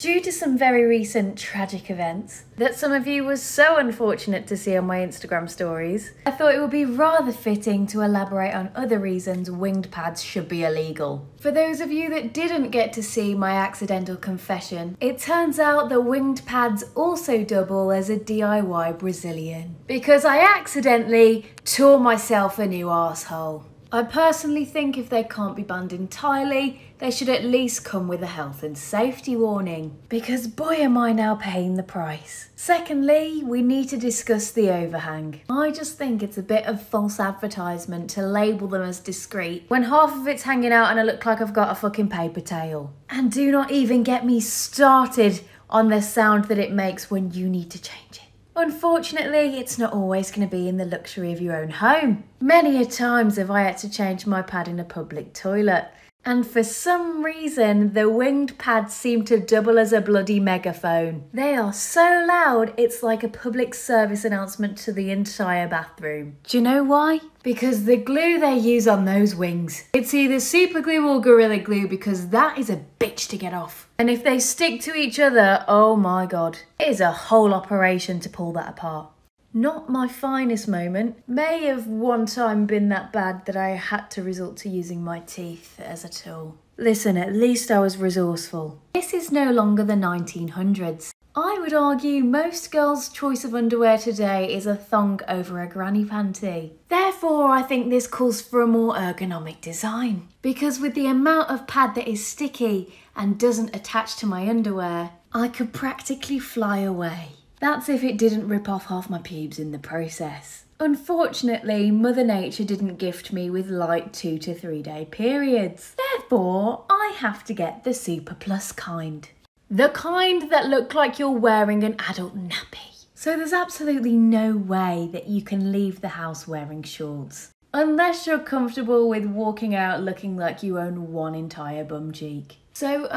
Due to some very recent tragic events that some of you were so unfortunate to see on my Instagram stories, I thought it would be rather fitting to elaborate on other reasons winged pads should be illegal. For those of you that didn't get to see my accidental confession, it turns out that winged pads also double as a DIY Brazilian, because I accidentally tore myself a new arsehole. I personally think if they can't be banned entirely, they should at least come with a health and safety warning, because boy am I now paying the price. Secondly, we need to discuss the overhang. I just think it's a bit of false advertisement to label them as discreet when half of it's hanging out and I look like I've got a fucking paper tail. And do not even get me started on the sound that it makes when you need to change it. Unfortunately, it's not always going to be in the luxury of your own home. Many a times have I had to change my pad in a public toilet. And for some reason, the winged pads seem to double as a bloody megaphone. They are so loud, it's like a public service announcement to the entire bathroom. Do you know why? Because the glue they use on those wings, it's either super glue or Gorilla Glue, because that is a bitch to get off. And if they stick to each other, oh my god, it is a whole operation to pull that apart. Not my finest moment. May have one time been that bad that I had to resort to using my teeth as a tool. Listen, at least I was resourceful. This is no longer the 1900s. I would argue most girls' choice of underwear today is a thong over a granny panty. Therefore, I think this calls for a more ergonomic design. Because with the amount of pad that is sticky and doesn't attach to my underwear, I could practically fly away. That's if it didn't rip off half my pubes in the process. Unfortunately, Mother Nature didn't gift me with light 2 to 3 day periods. Therefore, I have to get the Super Plus kind. The kind that look like you're wearing an adult nappy. So there's absolutely no way that you can leave the house wearing shorts. Unless you're comfortable with walking out looking like you own one entire bum cheek. So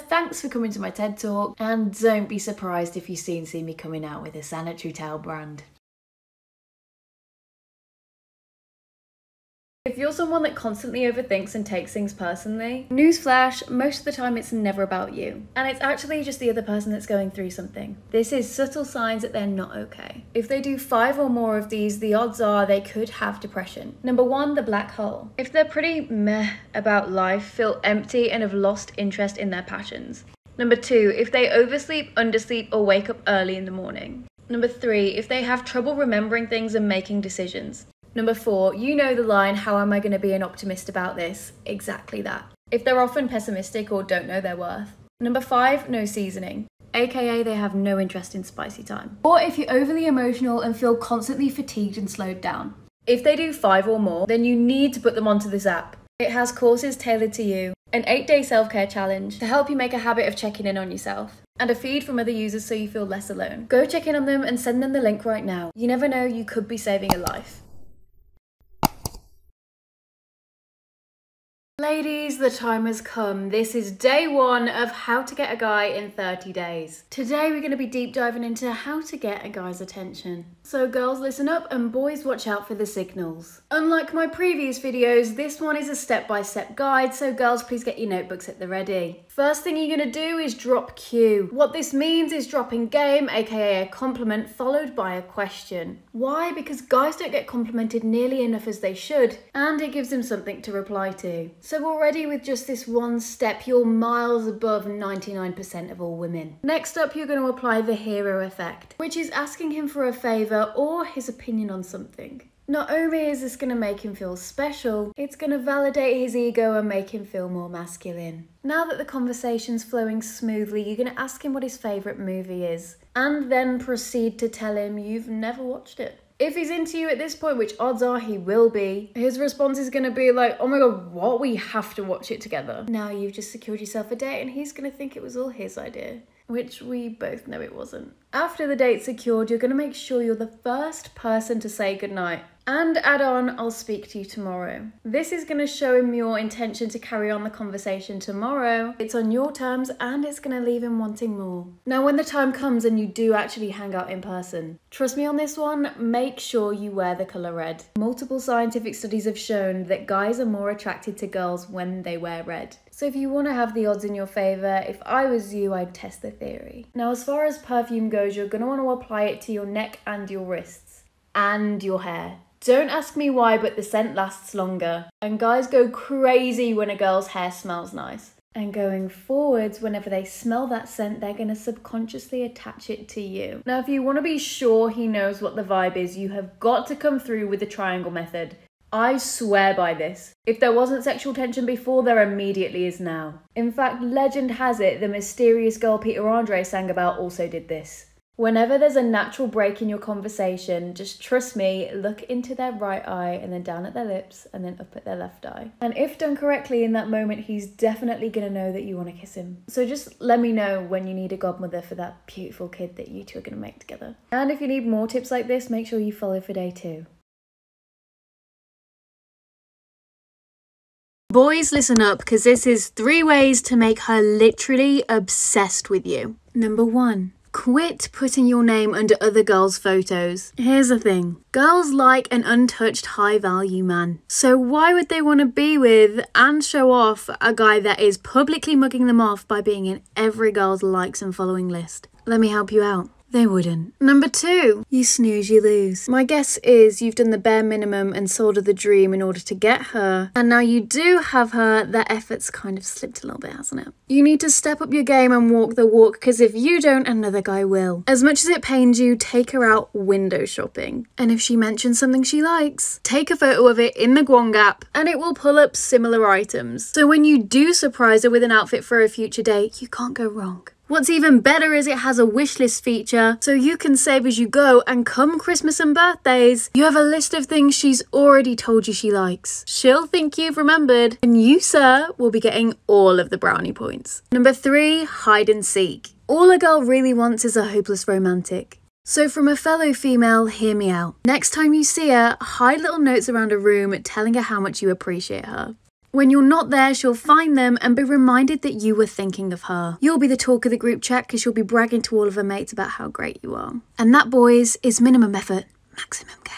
thanks for coming to my TED Talk, and don't be surprised if you soon see me coming out with a sanitary towel brand. If you're someone that constantly overthinks and takes things personally, newsflash, most of the time it's never about you. And it's actually just the other person that's going through something. This is subtle signs that they're not okay. If they do 5 or more of these, the odds are they could have depression. Number 1, the black hole. If they're pretty meh about life, feel empty and have lost interest in their passions. Number 2, if they oversleep, undersleep, or wake up early in the morning. Number 3, if they have trouble remembering things and making decisions. Number 4, you know the line, how am I going to be an optimist about this? Exactly that. If they're often pessimistic or don't know their worth. Number 5, no seasoning. AKA they have no interest in spicy time. Or if you're overly emotional and feel constantly fatigued and slowed down. If they do 5 or more, then you need to put them onto this app. It has courses tailored to you, an 8-day self-care challenge to help you make a habit of checking in on yourself, and a feed from other users so you feel less alone. Go check in on them and send them the link right now. You never know, you could be saving a life. Ladies, the time has come. This is day 1 of how to get a guy in 30 days. Today we're going to be deep diving into how to get a guy's attention. So girls, listen up, and boys, watch out for the signals. Unlike my previous videos, this one is a step-by-step guide, so girls, please get your notebooks at the ready. First thing you're going to do is drop Q. What this means is dropping game, aka a compliment, followed by a question. Why? Because guys don't get complimented nearly enough as they should, and it gives them something to reply to. So already with just this one step, you're miles above 99% of all women. Next up, you're going to apply the hero effect, which is asking him for a favour or his opinion on something. Not only is this going to make him feel special, it's going to validate his ego and make him feel more masculine. Now that the conversation's flowing smoothly, you're going to ask him what his favourite movie is, and then proceed to tell him you've never watched it. If he's into you at this point, which odds are he will be, his response is going to be like, oh my god, what? We have to watch it together. Now you've just secured yourself a date and he's going to think it was all his idea, which we both know it wasn't. After the date's secured, you're going to make sure you're the first person to say goodnight. And add on, I'll speak to you tomorrow. This is going to show him your intention to carry on the conversation tomorrow. It's on your terms and it's going to leave him wanting more. Now, when the time comes and you do actually hang out in person, trust me on this one, make sure you wear the colour red. Multiple scientific studies have shown that guys are more attracted to girls when they wear red. So if you want to have the odds in your favour, if I was you, I'd test the theory. Now, as far as perfume goes, you're going to want to apply it to your neck and your wrists and your hair. Don't ask me why, but the scent lasts longer. And guys go crazy when a girl's hair smells nice. And going forwards, whenever they smell that scent, they're going to subconsciously attach it to you. Now, if you want to be sure he knows what the vibe is, you have got to come through with the triangle method. I swear by this. If there wasn't sexual tension before, there immediately is now. In fact, legend has it the mysterious girl Peter Andre sang about also did this. Whenever there's a natural break in your conversation, just trust me, look into their right eye and then down at their lips and then up at their left eye. And if done correctly in that moment, he's definitely going to know that you want to kiss him. So just let me know when you need a godmother for that beautiful kid that you two are going to make together. And if you need more tips like this, make sure you follow for day 2. Boys, listen up, because this is 3 ways to make her literally obsessed with you. Number 1. Quit putting your name under other girls' photos. Here's the thing. Girls like an untouched high-value man. So why would they want to be with and show off a guy that is publicly mugging them off by being in every girl's likes and following list? Let me help you out. They wouldn't. Number 2, you snooze, you lose. My guess is you've done the bare minimum and sold her the dream in order to get her. And now you do have her, that effort's kind of slipped a little bit, hasn't it? You need to step up your game and walk the walk, because if you don't, another guy will. As much as it pains you, take her out window shopping. And if she mentions something she likes, take a photo of it in the Gwang app and it will pull up similar items. So when you do surprise her with an outfit for a future date, you can't go wrong. What's even better is it has a wishlist feature, so you can save as you go, and come Christmas and birthdays, you have a list of things she's already told you she likes. She'll think you've remembered, and you, sir, will be getting all of the brownie points. Number 3, hide and seek. All a girl really wants is a hopeless romantic. So from a fellow female, hear me out. Next time you see her, hide little notes around a room telling her how much you appreciate her. When you're not there, she'll find them and be reminded that you were thinking of her. You'll be the talk of the group chat because she'll be bragging to all of her mates about how great you are. And that, boys, is minimum effort, maximum gain.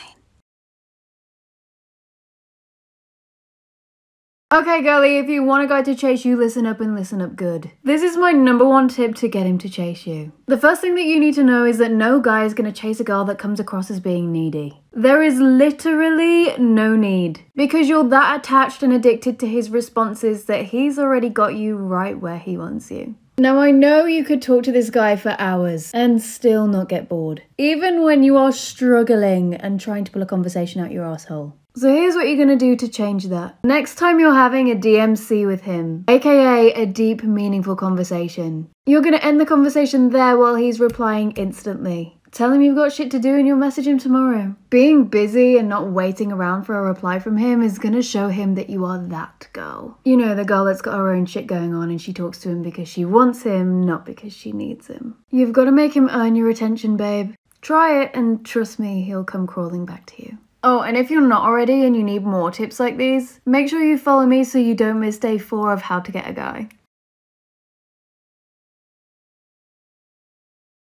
Okay, girlie, if you want a guy to chase you, listen up and listen up good. This is my number 1 tip to get him to chase you. The first thing that you need to know is that no guy is going to chase a girl that comes across as being needy. There is literally no need, because you're that attached and addicted to his responses that he's already got you right where he wants you. Now, I know you could talk to this guy for hours and still not get bored, even when you are struggling and trying to pull a conversation out your asshole. So here's what you're going to do to change that. Next time you're having a DMC with him, aka a deep, meaningful conversation, you're going to end the conversation there while he's replying instantly. Tell him you've got shit to do and you'll message him tomorrow. Being busy and not waiting around for a reply from him is going to show him that you are that girl. You know, the girl that's got her own shit going on and she talks to him because she wants him, not because she needs him. You've got to make him earn your attention, babe. Try it and trust me, he'll come crawling back to you. Oh, and if you're not already and you need more tips like these, make sure you follow me so you don't miss day 4 of How to Get a Guy.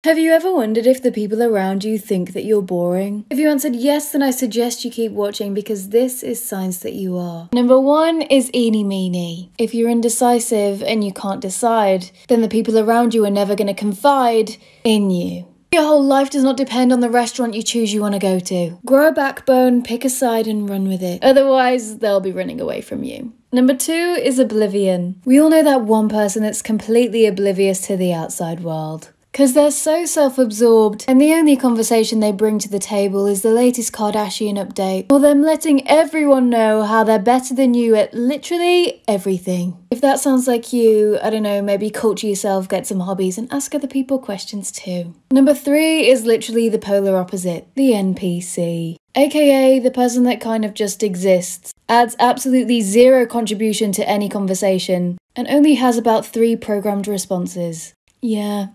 Have you ever wondered if the people around you think that you're boring? If you answered yes, then I suggest you keep watching because this is signs that you are. Number 1 is eeny meeny. If you're indecisive and you can't decide, then the people around you are never going to confide in you. Your whole life does not depend on the restaurant you choose you want to go to. Grow a backbone, pick a side and run with it. Otherwise, they'll be running away from you. Number 2 is oblivion. We all know that one person that's completely oblivious to the outside world. Because they're so self-absorbed and the only conversation they bring to the table is the latest Kardashian update or them letting everyone know how they're better than you at literally everything. If that sounds like you, I don't know, maybe culture yourself, get some hobbies and ask other people questions too. Number 3 is literally the polar opposite, the NPC. AKA the person that kind of just exists, adds absolutely zero contribution to any conversation and only has about 3 programmed responses. Yeah.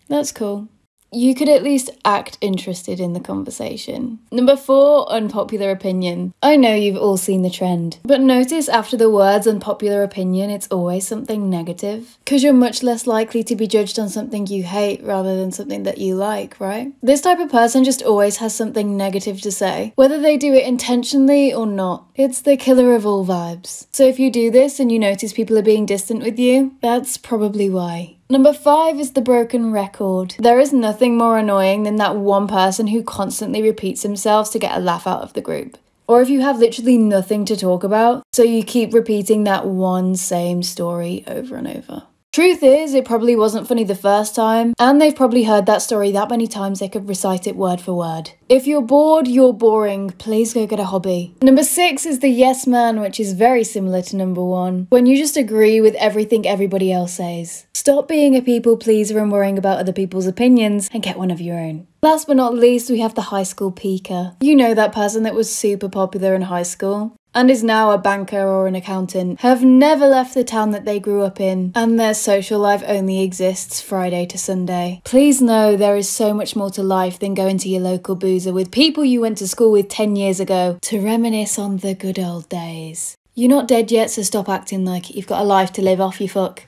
That's cool. You could at least act interested in the conversation. Number 4, unpopular opinion. I know you've all seen the trend, but notice after the words unpopular opinion, it's always something negative. Because you're much less likely to be judged on something you hate rather than something that you like, right? This type of person just always has something negative to say, whether they do it intentionally or not. It's the killer of all vibes. So if you do this and you notice people are being distant with you, that's probably why. Number 5 is the broken record. There is nothing more annoying than that one person who constantly repeats themselves to get a laugh out of the group. Or if you have literally nothing to talk about, so you keep repeating that one same story over and over. Truth is, it probably wasn't funny the first time, and they've probably heard that story that many times they could recite it word for word. If you're bored, you're boring, please go get a hobby. Number 6 is the yes man, which is very similar to number 1, when you just agree with everything everybody else says. Stop being a people pleaser and worrying about other people's opinions and get one of your own. Last but not least, we have the high school peaker. You know, that person that was super popular in high school and is now a banker or an accountant, have never left the town that they grew up in, and their social life only exists Friday to Sunday. Please know there is so much more to life than going to your local boozer with people you went to school with 10 years ago to reminisce on the good old days. You're not dead yet, so stop acting like you've got a life to live off, you fuck.